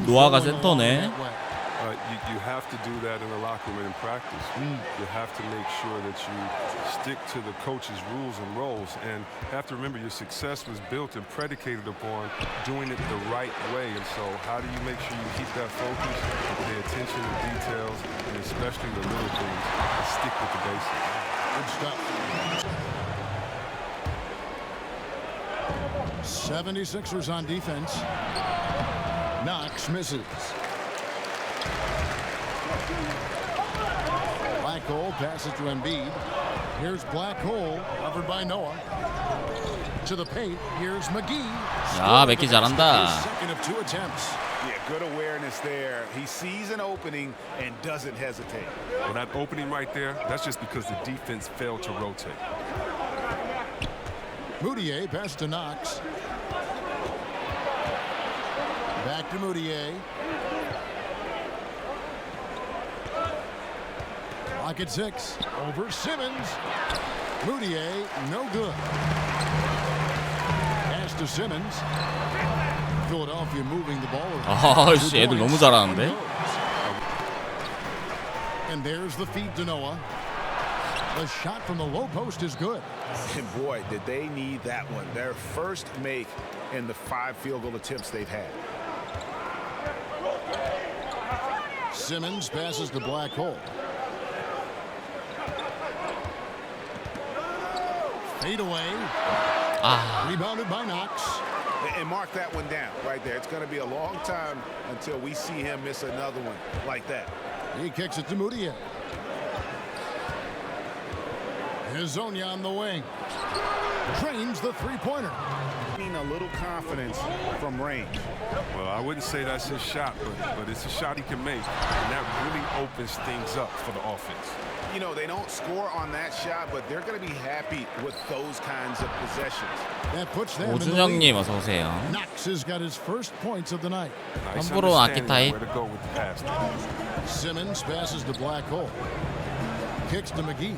노아가 센터네. You have to do that in the locker room and in practice. You have to make sure that you stick to the coach's rules and roles. And you have to remember your success was built and predicated upon doing it the right way. And so how do you make sure you keep that focus and pay attention to details, and especially the little things, and stick with the basics. Good stuff. 76ers on defense. Knox misses. Black hole passes to Embiid. Here's black hole covered by Noah. To the paint. Here's McGee. 야, 맥기 잘한다. Second of 2 attempts. Yeah, good awareness there. He sees an opening and doesn't hesitate. Well, that opening right there, that's just because the defense failed to rotate. Moutier pass to Knox. Back to Moutier. Clock at 6. Over Simmons. Moutier, no good. Pass to Simmons. Philadelphia moving the ball. 아씨, 애들 너무 잘하는데. And there's the feed to Noah. The shot from the low post is good. And boy, did they need that one. Their first make in the 5 field goal attempts they've had. Simmons passes the black hole. Fade away. Rebounded by Knox. And mark that one down right there. It's going to be a long time until we see him miss another one like that. He kicks it to Moutier. Hezonja on the wing. Trains the three-pointer. Need a little confidence from range. Well, I wouldn't say that's his shot, but it's a shot he can make, and that really opens things up for the offense. You know, they don't score on that shot, but they're going to be happy with those kinds of possessions. That puts them in the 오준영님 lead. 어서 오세요. Knox has got his first points of the night. Nice 함부로 아키 understanding 타입. of where to go with the pass. Simmons passes to black hole. Kicks to McGee.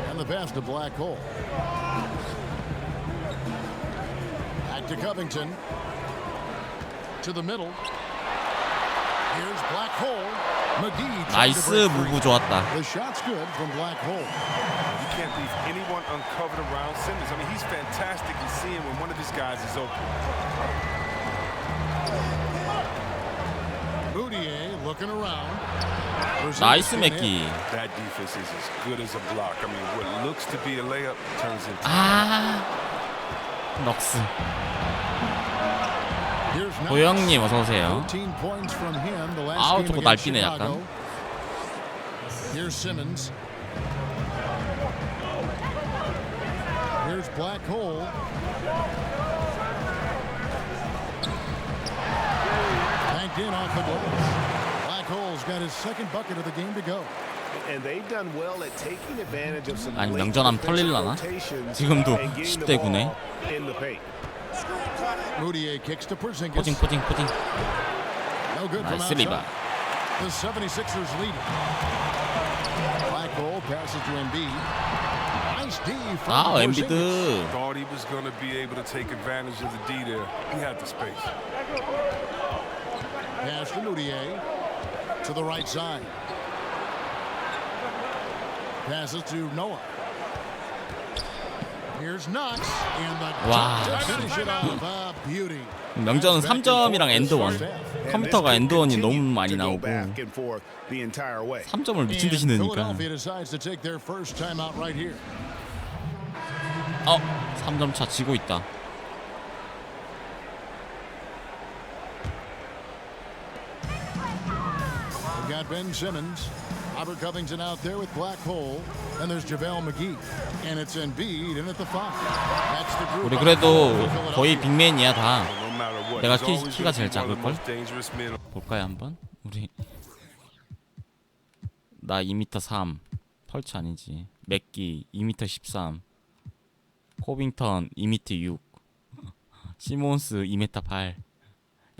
And the pass to black hole. Back to Covington. To the middle. Here's black hole. McGee. 나이스 무브 좋았다. The shot's good from black hole. You can't leave anyone uncovered around Simmons. I mean, he's fantastic in seeing when one of his guys is open. Moutier looking around. 나이스 맥기. That defense is as good as a block. I mean, what looks to be a layup turns into. 넉스. 도영님 어서 오세요. 아우 저거 날뛰네 약간. Here's Simmons. Here's black hole. Banked in off the glass. Black hole's got his second bucket of the game to go. And they've done well at taking advantage of some 아니 late 명전하면 털릴라나? rotations 지금도 and getting 10대 the 9네. ball in the paint. Moutier kicks to Porzingis. 포징. No good from 나이스 리바. outside. The 76ers lead. Black hole passes to Embiid. Nice D from 아 Porzingis. 엠비드. Thought he was going to be able to take advantage of the D there. He had the space. Pass to Moutier. To the right side. Passes to Noah. Here's Knox. And the 와. finish it off. Beauty. 명전은 3점이랑 엔드원. 컴퓨터가 엔드원이 너무 많이 나오고 3점을 미친 듯이 넣으니까. Philadelphia decides to take their first timeout right here. 3점 차 지고 있다. We've got Ben Simmons. Robert Covington out there with black hole. And there's JaVale McGee. And it's Embiid in at the 5. That's the group. 우리 그래도 거의 빅맨이야 다. 내가 키가 제일 작을걸? 볼까요 한번? 우리 나 2m 3 펄치 아니지. 맥기 2m 13 코빙턴 2m 6 시몬스 2m 8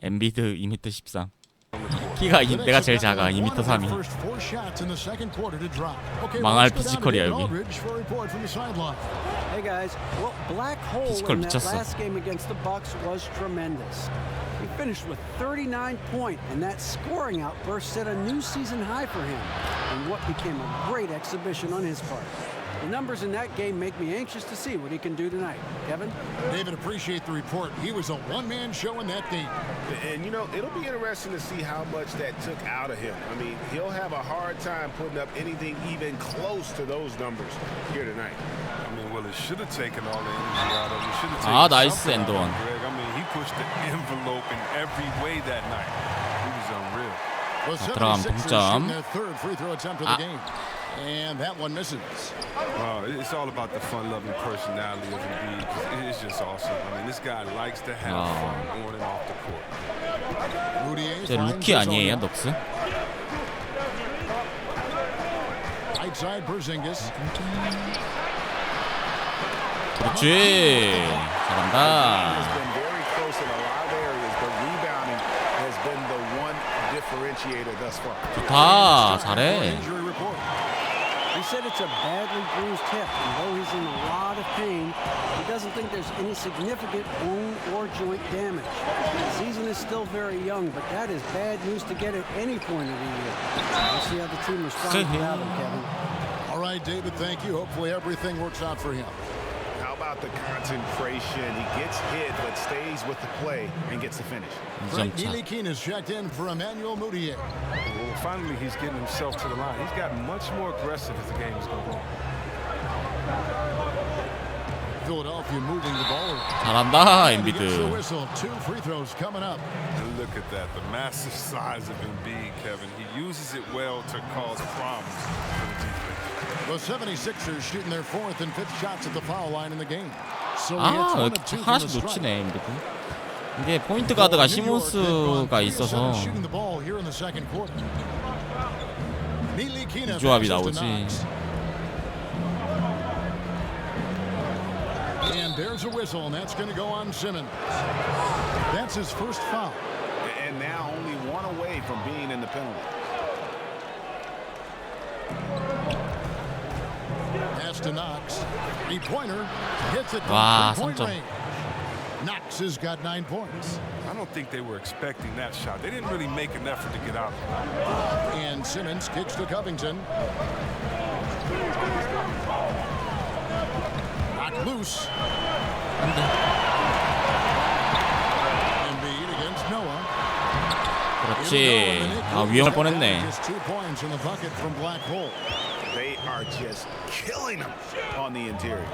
엠비드 2m 13 키가 내가 제일 작아. 2m 3이. 망할 피지컬이야 여기. Hey guys, well, Black Hole 피지컬 in that 미쳤어. last game against the Bucks was tremendous. He finished with 39 points, and that scoring outburst set a new season high for him in what became a great exhibition on his part. The numbers in that game make me anxious to see what he can do tonight. Kevin? David, appreciate the report. He was a one-man show in that game. And, you know, it'll be interesting to see how much that took out of him. I mean, he'll have a hard time putting up anything even close to those numbers here tonight. I mean, well, it should have taken all the energy out of him. It should have 아, taken 나이스 something out of 엔드원. him, Greg. I mean, he pushed the envelope in every way that night. He was unreal. Well, 들어가면 76ers 동점. shooting their third free throw attempt of the game. And that one misses. It's all about the fun-loving personality of Embiid. It's just awesome. I mean, this guy likes to have fun on and off the court. 제 루키 아니에요, 넉스? Outside Porzingis. 그렇지. 잘한다. Has been very close in a lot of areas, but rebounding has been the one differentiator thus far. 좋다. 잘해. Injury report. He said it's a badly bruised hip, and though he's in a lot of pain, he doesn't think there's any significant bone or joint damage. The season is still very young, but that is bad news to get at any point of the year. We'll see how the team responds without him, Kevin. All right, David, thank you. Hopefully everything works out for him. How about the concentration? He gets hit, but stays with the play and gets the finish. Frank 2점 차. Ntilikina is checked in for Emmanuel Mudiay. Well, finally, he's getting himself to the line. He's gotten much more aggressive as the game has gone on. Philadelphia moving the ball around. 잘한다, And he gets the 엔비드. whistle. 2 free throws coming up. And look at that, the massive size of Embiid, Kevin. He uses it well to cause problems for the defense. The 76ers shooting their 4th and 5th shots at the foul line in the game. So he 아, hits one 이렇게 of 2 from the 하나씩 stripe. 놓치네, 엔비드. 이게 포인트 가드가 시몬스가 있어서 shooting the ball here in the second quarter. Ntilikina 이 조합이 passes to 나오지. Knox. And there's a whistle, and that's going to go on Simmons. That's his first foul. And now only one away from being in the penalty. Pass to Knox. Three-pointer hits it 와, from 3-point 3점. range. Knox has got 9 points. I don't think they were expecting that shot. They didn't really make an effort to get out of it. And Simmons kicks to Covington. Knocked loose. Embiid against Noah. 그렇지. 아, 위험할 뻔했네. Just 2 points in the bucket from Black Hole. They are just killing them on the interior.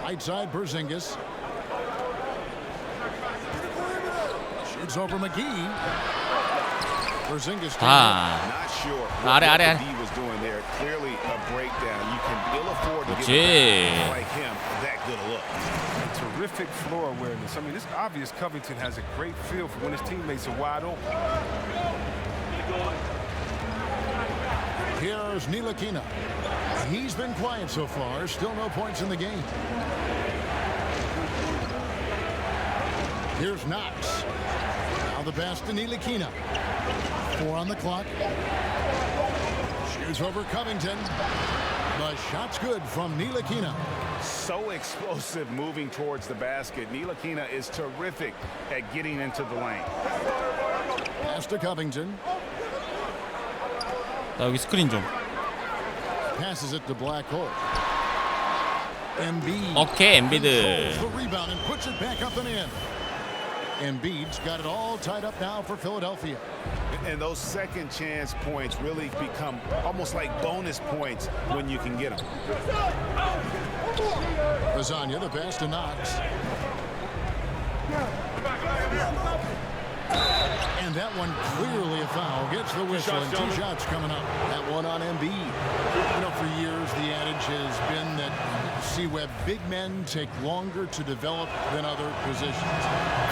Right side, Porzingis. Shoots over McGee. Porzingis. 다. Not sure 아래, what 아래. he was doing there. Clearly a breakdown. You can ill afford to 그렇지. give like him that good a look. Terrific floor awareness. I mean, it's obvious Covington has a great feel for when his teammates are wide open. Here's Ntilikina. He's been quiet so far. Still no points in the game. Here's Knox. Now the pass to Ntilikina. 4 on the clock. Shoots over Covington. The shot's good from Ntilikina. So explosive moving towards the basket. Ntilikina is terrific at getting into the lane. Pass to Covington. 나 여기 스크린 좀. Passes it to Black Hole. Embiid. 오케이, controls 엔비드. the rebound and puts it back up and in. Embiid's got it all tied up now for Philadelphia. And those second chance points really become almost like bonus points when you can get them. Lasagna, the pass to Knox. And that one clearly a foul. Gets the whistle and 2 shots coming up. That one on Embiid. You know, for years the adage has been that C-Web big men take longer to develop than other positions.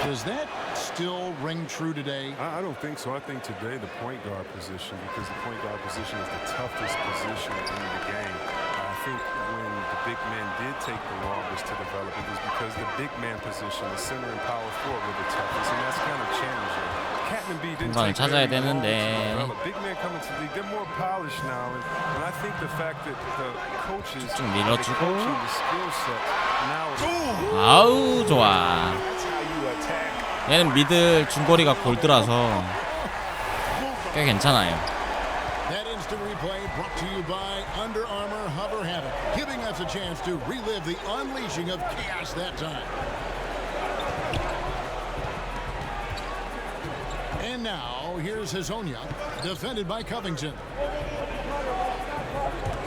Does that still ring true today? I don't think so. I think today the point guard position, because the point guard position is the toughest position in the game. I think when the big men did take the longest to develop, it was because the big man position, the center and power forward, were the toughest, and that's kind of changing. 공간을 찾아야 되는데 좀 밀어주고. 아우 좋아. 얘는 미들 중거리가 골드라서 꽤 괜찮아요. That instant replay brought to you by Under Armour Hover Habit, giving us a chance to relive the unleashing of chaos that time. And now, here's Hazonia, defended by Covington.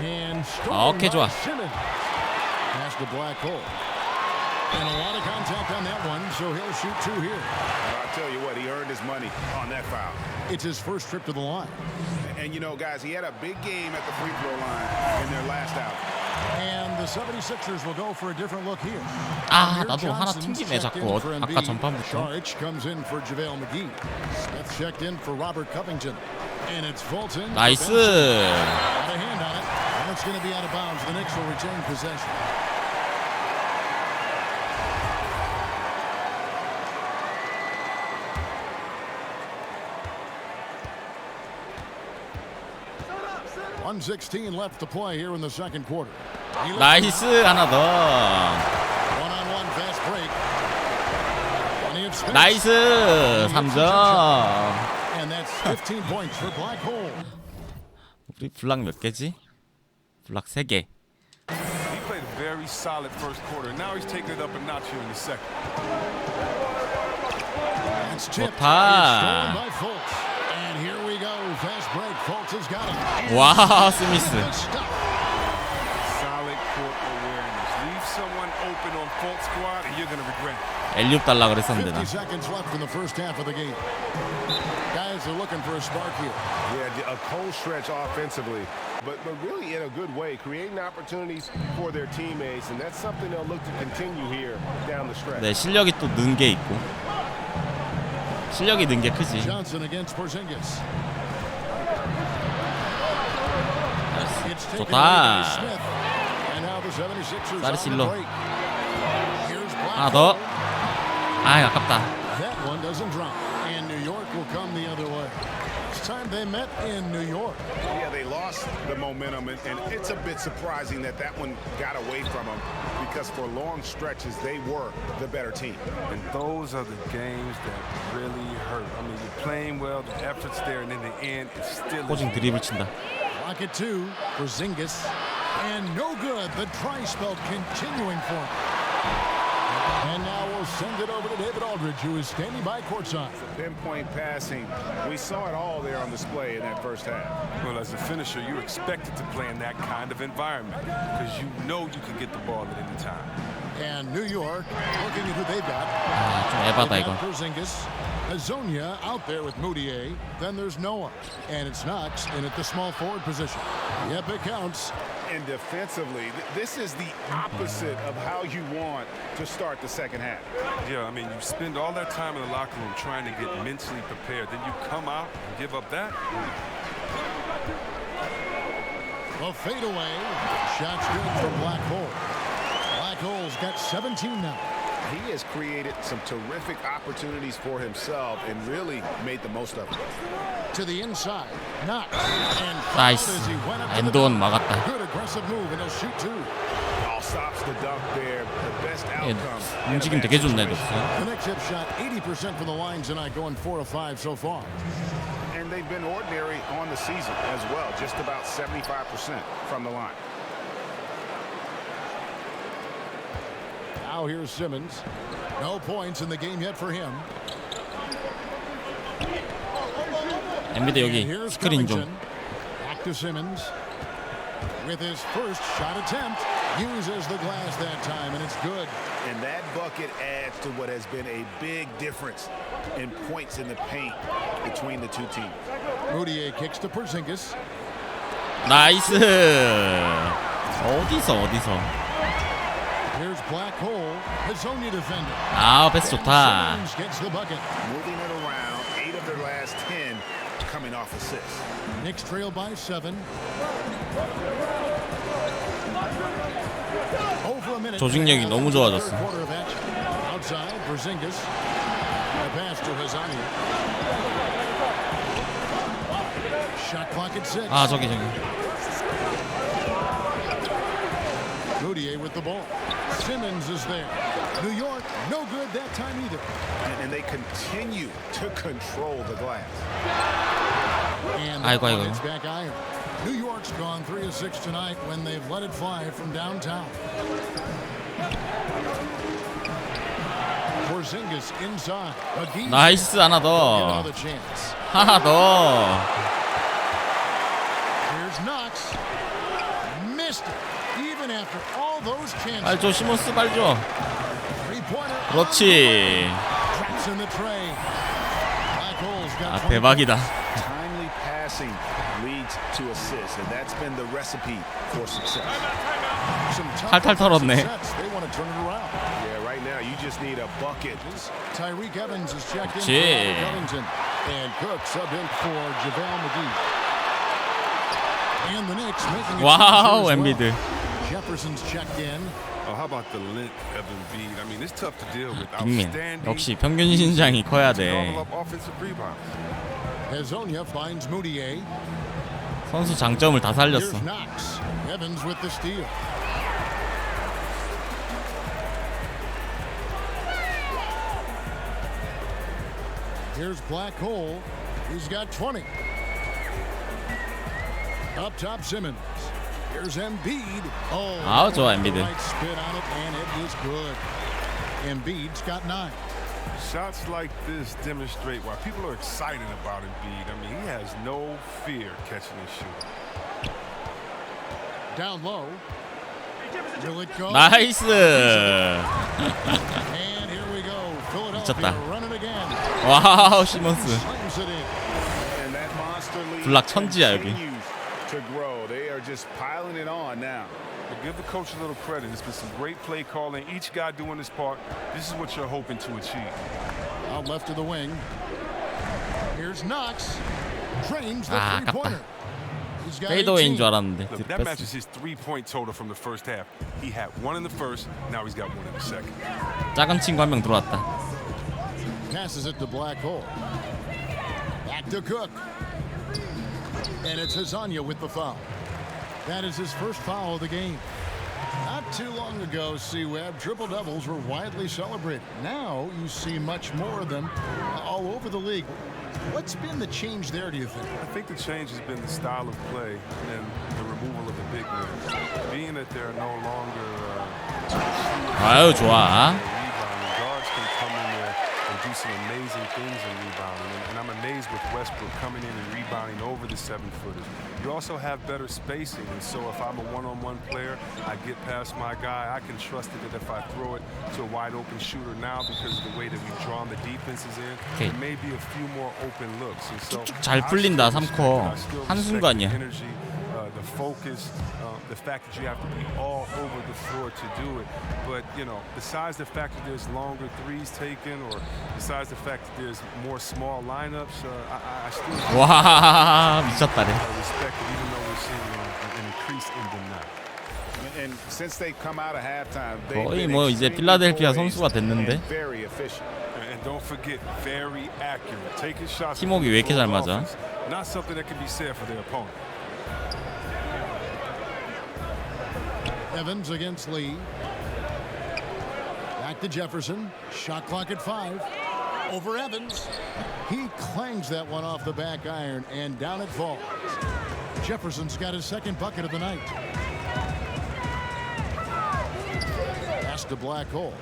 And 오케이 좋아. Simmons. Past the black hole. And a lot of contact on that one, so he'll shoot two here. I'll tell you what, he earned his money on that foul. It's his first trip to the line. And you know, guys, he had a big game at the free throw line in their last out. And the 76ers will go for a different look here. 아 나도 하나 튕기네 자꾸. 아까 전판부터. Sharich comes in for JaVale McGee. Smith checked in for Robert Covington. And it's Fulton. 나이스. Got a hand on it. And it's going to be out of bounds. The Knicks will retain possession. .116 left to play here in the second quarter. 나이스 하나 더. One-on-one fast break. Plenty of space. 나이스 3점. And that's 15 points for Black Hole. 우리 블락 몇 개지? 블락 3개. He played a very solid first quarter. Now he's taking it up a notch here in the second. It's tipped. 좋다. It's stolen by Fultz. And here we go. Fast break. Fultz has got it. 와 스미스. Solid court awareness. Leave someone open on Fultz squad and you're going to regret it. 엘리웁 달라 그랬었는데 50 나. seconds left in the first half of the game. Guys are looking for a spark here. Yeah, a cold stretch offensively, but really in a good way, creating opportunities for their teammates, and that's something they'll look to continue here down the stretch. 네 실력이 또 는 게 있고. 실력이 는 게 크지. Johnson against Porzingis. It's taken 좋다. away by Smith. And now the 76ers on the break. Here's 하나 Black 더. Hole. 아 아깝다. That one doesn't drop. And New York will come the other way. Last time they met in New York. Yeah, they lost the momentum, and it's a bit surprising that that one got away from them, because for long stretches they were the better team. And those are the games that really hurt. I mean, you're playing well, the effort's there, and in the end, it's still. 포징 드리블 친다. Rocket 2 for Zingis. And no good. The try spell continuing for him. And now we'll send it over to David Aldridge, who is standing by courtside. Pinpoint passing. We saw it all there on display in that first half. Well, as a finisher, you're expected to play in that kind of environment because you know you can get the ball at any time. And New York, looking at who they've got. 아 좀 에바다 이거. Porzingis, Hazonia out there with Moutier. Then there's Noah. And it's Knox in at the small forward position. Yep, it counts. And defensively, this is the opposite of how you want to start the second half. Yeah, I mean, you spend all that time in the locker room trying to get mentally prepared. Then you come out and give up that. The fadeaway. Shot's good from Black Hole. Black Hole's got 17 now. He has created some terrific opportunities for himself and really made the most of it. To the inside. Knox. And 나이스. as he went up to the 엔드원 dunk. 막았다. Good aggressive move, and he'll shoot two. All stops the dunk there. The best 예, outcome. 움직임 되게 좋네 dok스. The Knicks have shot 80% from the line tonight, going 4 of 5 so far. And they've been ordinary on the season as well, just about 75% from the line. Now here's Simmons. No points in the game yet for him. 엔비드 And 여기 here's 스크린 좀. Covington. Back to Simmons. With his first shot attempt, uses the glass that time, and it's good. And that bucket adds to what has been a big difference in points in the paint between the two teams. Moutier kicks to Porzingis. 나이스. 어디서? Here's Black Hole. Hazonia defender. 아 패스 좋다. Simmons gets the bucket. Moving it around, 8 of their last 10 coming off assists. Knicks trail by 7. Over a minute. 조직력이 너무 좋아졌어. Third quarter of action. Outside, Porzingis. The pass to Hazani. Shot clock at 6. 아 저기. Moutier with the ball. Simmons is there. New York, no good that time either. And they continue to control the glass. And 아이고. it's back iron. New York's gone 3 of 6 tonight when they've let it fly from downtown. Porzingis inside. McGee. 나이스 하나 더. Another chance. 하나 더. Here's Knox. Missed it. Even after all those chances. 발 줘, 시몬스 발 줘. Three-pointer. 그렇지. Drops in the tray. Black Hole's got 아 대박이다. Timely passing leads to assists, and that's been the recipe for success. some tough 탈탈 털었네. sets. They want to turn it around. Yeah, right now you just need a bucket. Tyreek Evans is checked in for 그렇지. Robert Covington. And Cook sub in for JaVale McGee. And the Knicks making it 와우 easier as 엠비드. well. Jefferson's checked in. Oh, how about the length of Embiid? I mean, it's tough to deal with. 빅민 Outstanding. 역시 평균 신장이 커야 돼. Gobble up offensive rebounds. Hazonia finds Moutier. 선수 장점을 다 살렸어. Here's Knox. Evans with the steal. Here's Black Hole. He's got 20. Up top, Simmons. Here's Embiid. Oh, 아우 좋아 엠비드. right spin on it, and it is good. Embiid's got 9. Shots like this demonstrate why people are excited about Embiid. I mean, he has no fear catching and shooting. Down low. Will it go? 나이스. And here we go. Philadelphia 미쳤다. running again. 와우 시몬스. Slams it in. And that monster lead 블락 천지야 여기. continues to grow. They are just piling it on now. But give the coach a little credit. It's been some great play calling. Each guy doing his part. This is what you're hoping to achieve. Out left of the wing. Here's Knox. Drains the 아, three-pointer. He's got 페이더웨이인 18. 줄 알았는데 Look, that matches his three-point total from the first half. He had one in the first. Now he's got one in the second. 작은 친구 한 명 들어왔다. Passes it to Black Hole. Back to Cook. And it's Hazonia with the foul. That is his first foul of the game. Not too long ago, C-Web, triple-doubles were widely celebrated. Now you see much more of them all over the league. What's been the change there, do you think? I think the change has been the style of play and the removal of the big men. Being that they're no longer 아유 좋아. rebounding, guards can come in there and do some amazing things in rebounding. And I'm amazed with Westbrook coming in and rebounding over the 7-footers. You also have better spacing, and so if I'm a one-on-one player, I get past my guy, I can trust it that if I throw it to a wide-open shooter now because of the way that we've drawn the defenses in, Okay. there may be a few more open looks. And so 잘 I 풀린다, still 3쿼. respect it. I still 한순간이야. respect the energy, the focus, the fact that you have to be all over the floor to do it. But, you know, besides the fact that there's longer threes taken or besides the fact that there's more small lineups, I still 와 미쳤다래. respect it even though we're seeing an increase in them now. And since they come out of halftime, 거의 뭐 이제 필라델피아 선수가 됐는데. very efficient. And don't forget, very accurate. Taking shots. 팀워크 왜 이렇게 잘 맞아? Not something that can be said for their opponent. Evans against Lee. Back to Jefferson. Shot clock at 5. Over Evans. He clangs that one off the back iron, and down it falls. Jefferson's got his second bucket of the night. Pass to Black Hole.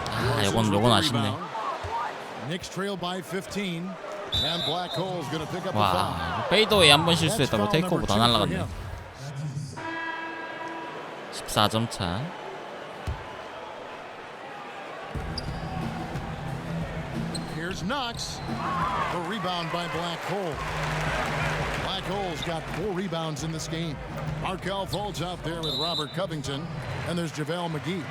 아 요건 아쉽네. Knicks trail by 15. And Black Hole's going to pick up the foul. 와 페이더웨이 한 번 실수했다고 테이크오버 다 날라갔네. 14점 차. Here's Knox. The rebound by Black Hole. Black Hole's got 4 rebounds in this game. Markelle Fultz out there with Robert Covington. And there's JaVale McGee.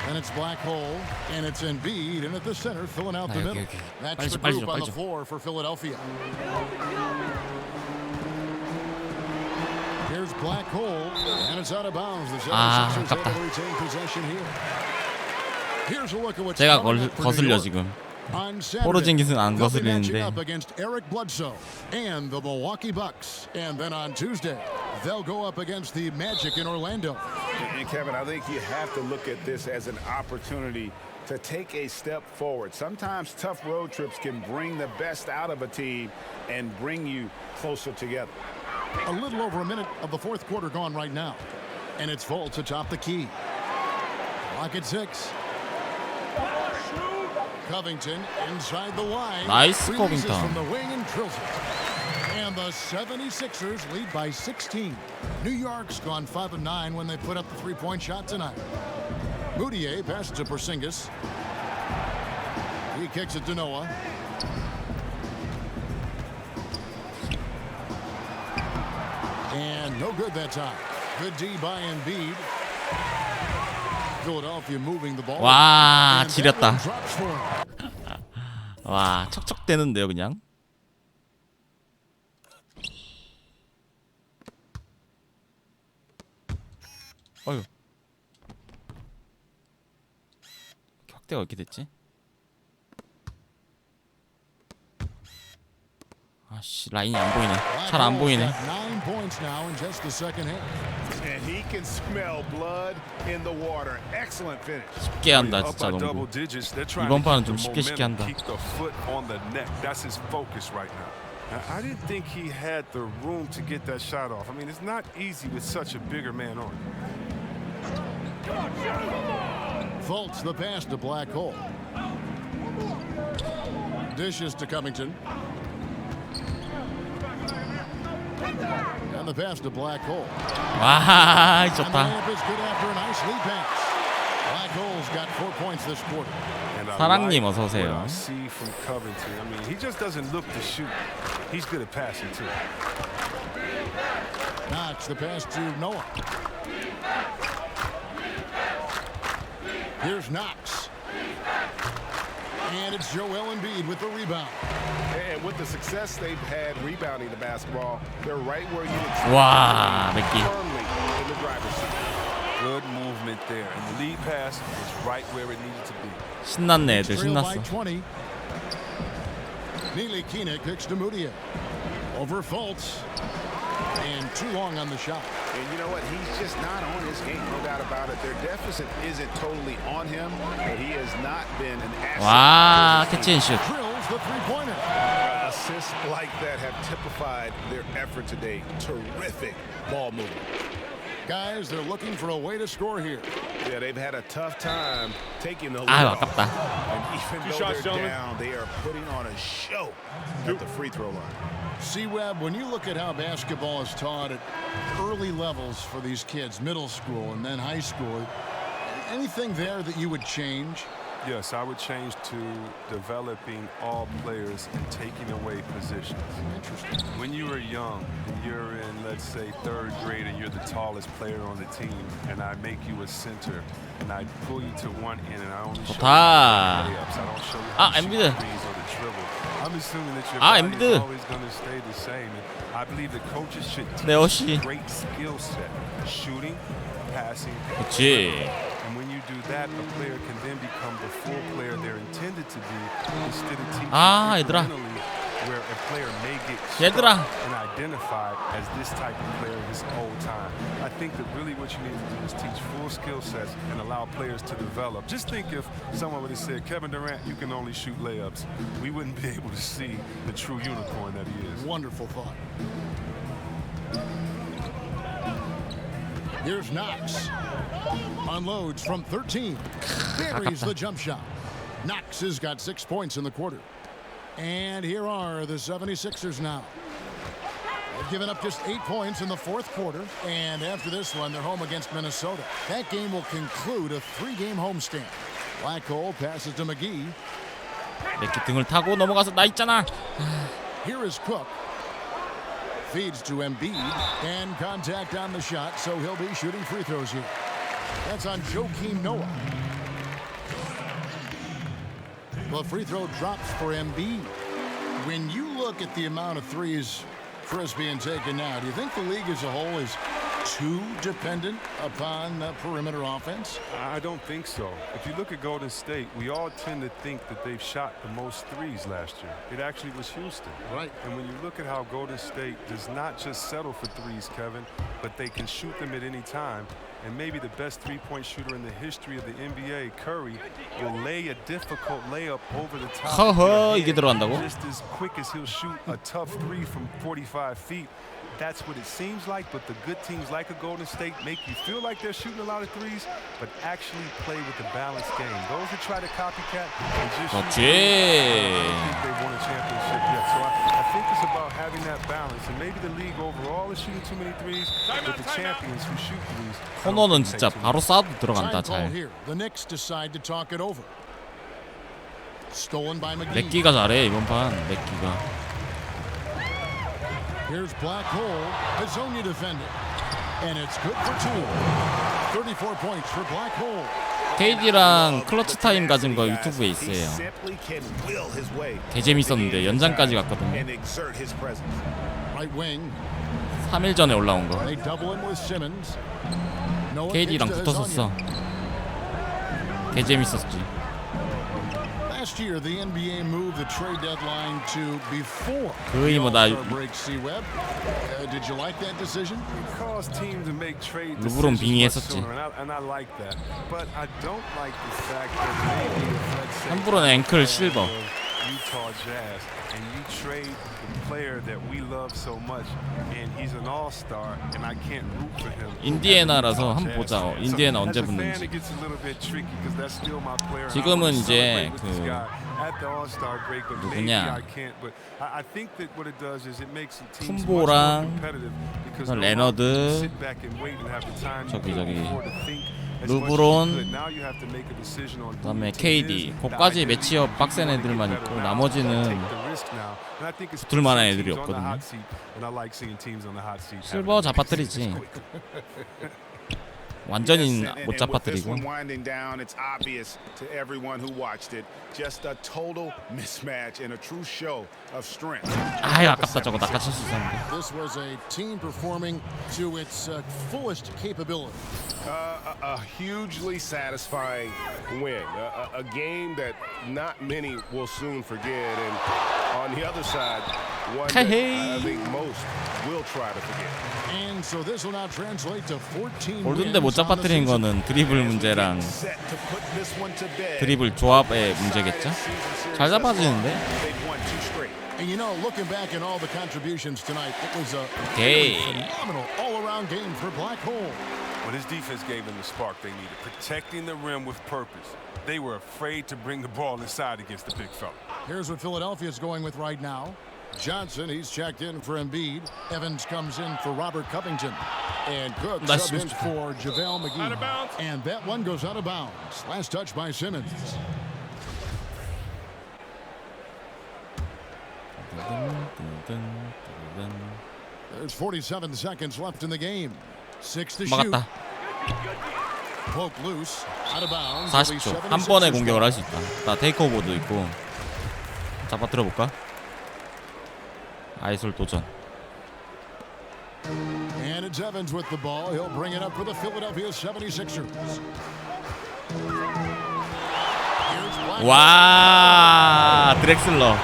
And it's Black Hole. And it's Embiid. And at the center, filling out the Okay, middle. okay. That's the 빨리 group 줘, on 빨리 the 줘. floor for Philadelphia. Here's black hole, and it's out of bounds. The 아, 76ers able 아깝다. to retain possession here. Here's a look at what's 제가 coming up for New 거슬려 York. 지금. On Saturday, 포르징기스는 안 they'll be matching 거슬리는데. up against Eric Bledsoe and the Milwaukee Bucks. And then on Tuesday, they'll go up against the Magic in Orlando. And Kevin, I think you have to look at this as an opportunity to take a step forward. Sometimes tough road trips can bring the best out of a team and bring you closer together. A little over a minute of the fourth quarter gone right now. And it's Fultz atop the key. Clock at 6. Covington inside the line. 나이스 Releases 코빙턴. from the wing and drills it. And the 76ers lead by 16. New York's gone 5 of 9 when they put up the three-point shot tonight. Moutier passes to Porzingis. He kicks it to Noah. And no good that time. Good D by Embiid. Philadelphia moving the ball. 와, And that 지렸다. one drops for him. 와, 척척대는데요, 그냥. 어휴. 확대가 어떻게 됐지? 아씨, 라인이 안 보이네. 잘 안 보이네. 9 points now in just the second half. And he can smell blood in the water. Excellent finish. 쉽게 한다, Up 진짜 by double 농구. digits, they're trying 이번 to 판은 keep 좀 the 쉽게 쉽게 momentum, 한다. keep the foot on the neck. That's his focus right now. I didn't think he had the room to get that shot off. I mean, it's not easy with such a bigger man on. Fultz the pass to Black Hole. Dishes to Covington. And the pass to Black Hole. 와, And the 좋다. layup is good after a nice lead pass. Black Hole's got 4 points this quarter. And I 사랑님 like 어서 오세요. what I see from Covington. I mean, he just doesn't look to shoot. He's good at passing too. Knox the pass to Noah. Here's Knox. And it's Joel Embiid with the rebound. And with the success they've had rebounding the basketball, they're right where you expect 와, them to be, 맥기. firmly in the driver's seat. Good movement there. And the lead pass is right where it needed to be. 신났네, 애들 Trail by 신났어. 20. Neely Keenan kicks to Moutier. Over Fultz. And too long on the shot. And you know what? He's just not on his game, no doubt about it. Their deficit isn't totally on him, but he has not been an asset. 와, 캐치앤슛. Drills the three-pointer. Assists like that have typified their effort today. Terrific ball movement. Guys, they're looking for a way to score here. Yeah, they've had a tough time taking the lead 아유, off. 아깝다. And even though they're down, they are putting on a show at the free throw line. C-Web, when you look at how basketball is taught at early levels for these kids, middle school and then high school, anything there that you would change? Yes, I would change to developing all players and taking away positions. Interesting. When you were young, you're in, let's say, 3rd grade and you're the tallest player on the team, and I make you a center, and I pull you to one end, and I only show you 좋다. layups. I don't show you 아, how to shoot 엠비드. threes or the dribble. I'm assuming that your 아, body 엠비드. is always going to stay the same. And I believe that coaches should teach 네, 어시. great skill set, shooting, passing. 그렇지. And when you do that, a player can then become the full player they're intended to be instead of teaching 아, 얘들아. incrementally where a player may get 얘들아. stuck and identified as this type of player his whole time. I think that really what you need to do is teach full skill sets and allow players to develop. Just think if someone would have said, Kevin Durant, you can only shoot layups. We wouldn't be able to see the true unicorn that he is. Wonderful thought. Here's Knox. Unloads from 13. Buries the jump shot. Knox has got 6 points in the quarter. And here are the 76ers now. They've given up just 8 points in the fourth quarter. And after this one, they're home against Minnesota. That game will conclude a 3-game homestand. Black Hole passes to McGee. 맥기 등을 타고 넘어가서 나 있잖아. Here is Cook. Feeds to Embiid. And contact on the shot, so he'll be shooting free throws here. That's on Joakim Noah. The free throw drops for Embiid. When you look at the amount of threes Chris being taken now, do you think the league as a whole is too dependent upon the perimeter offense? I don't think so. If you look at Golden State, we all tend to think that they've shot the most threes last year. It actually was Houston. Right. And when you look at how Golden State does not just settle for threes, Kevin, but they can shoot them at any time. And maybe the best three-point shooter in the history of the NBA, Curry, will lay a difficult layup over the top. 허허, 이게 들어간다고? Just as quick as he'll shoot a tough three from 45 feet. That's what it seems like, but the good teams like a Golden State make you feel like they're shooting a lot of threes, but actually play with a balanced game. Those that try to copycat and just shoot, I don't think they won a championship yet. So I think it's about having that balance, and maybe the league overall is shooting too many threes, but the champions who shoot threes. 코너는 진짜 바로 쏴도 들어간다. Time call 잘. here. The Knicks decide to talk it over. Stolen by McGee. 맥기가 잘해 이번 판. 맥기가. Here's Black Hole, Hazonia defended, and it's good for two. 34 points for Black Hole. KD랑 클러치 타임 가진 거 유튜브에 있어요. 개 재밌었는데 연장까지 갔거든요. Right wing. 3일 전에 올라온 거. They double him with Simmons. Noah KD랑 kicks to 붙었었어. Hazonia. 개 재밌었지. Last year, the NBA moved the trade deadline to before 거의 the 뭐 나 All-Star break. C-Web, did you like that decision? It caused teams to make trade 르브론 decisions much 빙의했었지. sooner, and I like that. But I don't like the fact that maybe let's say 함부로는 앵클 실버. Utah Jazz and you trade the player that we love so much and he's an all-star and I can't root for him. 인디애나라서 한번 보자. 인디애나 언제 As a fan, 붙는지. it gets a little bit tricky because that's still my player. and I 지금은 wanna 이제 celebrate with this 그 guy at the all-star break, but maybe 누구냐? I can't. But I think that what it does is it makes the teams much 쿤보랑 more competitive because 레너드, no longer sit back and wait and have the time 저기 before to think. 르브론, 그다음에 KD, 거기까지 매치업 빡센 애들만 있고 나머지는 붙을만한 애들이 없거든요. 실버 잡아뜨리지. 완전히 못 잡아뜨리고. 아유 아깝다 저거 낚아칠 수 있었는데. This was a team performing to its fullest capability. A hugely satisfying win, a game that not many will soon forget, and on the other side, one that I think most will try to forget. And so this will now translate to 14 골든데 못 잡아뜨린 거는 드리블 문제랑 드리블 조합의 문제겠죠? 잘 잡아지는데? And you know, looking back at all the contributions tonight, it was a phenomenal all-around game for Black Hole. But his defense gave them the spark they needed, protecting the rim with purpose. They were afraid to bring the ball inside against the big fella. Here's what Philadelphia is going with right now. Johnson, he's checked in for Embiid. Evans comes in for Robert Covington. And Cook subbed in for JaVale McGee. And that one goes out of bounds. Last touch by Simmons. There's 47 seconds left in the game. 6 to shoot. 막았다. Poke loose. Out of bounds. 40초. 한 번에 공격을 할 수 있다. 나 테이크오버도 있고. 잡아뜨려 볼까? 아이솔 도전. And it's Evans with the ball. He'll bring it up for the Philadelphia 76ers. 와, 드렉슬러.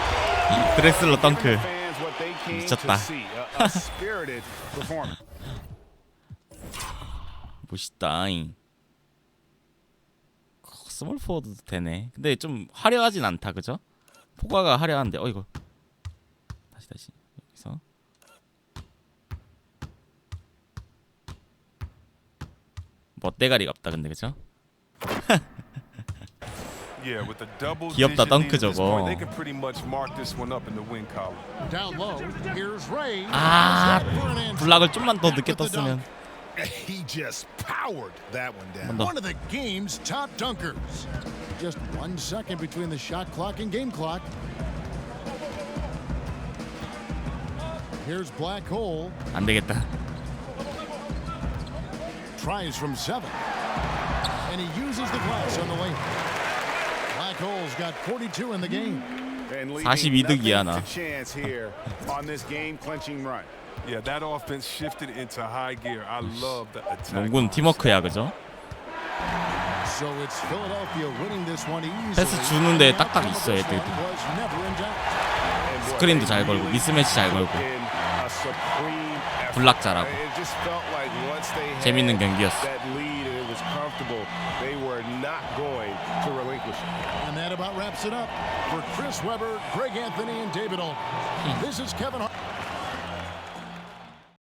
드렉슬러 덩크. 미쳤다. 멋있다잉. 스몰포워드도 되네. 근데 좀 화려하진 않다, 그죠? 포가가 화려한데, 이거 다시 여기서 멋대가리가 없다, 근데 그죠? 귀엽다 덩크 저거. 아, 블락을 좀만 더 늦게 떴으면. He just powered that one down. One of the game's top dunkers. Just 1 second between the shot clock and game clock. Here's Black Hole. 안 되겠다. Tries from 7. And he uses the glass on the way. Black Hole's got 42 in the game. 42득이야 나. Yeah, that offense shifted into high gear. I love the attack. 농구는 팀워크야, 그죠? So it's Philadelphia winning this one easily. 패스 주는데 딱딱 있어 애들이. Was never in doubt. 스크린도 잘 걸고 미스매치 잘 걸고 In a supreme effort. 블락 잘하고. It just felt like once they had 재밌는 경기였어. that lead and it was comfortable, they were not going to relinquish it. And that about wraps it up for Chris Webber, Greg Anthony, and David Olton. This is Kevin Hart.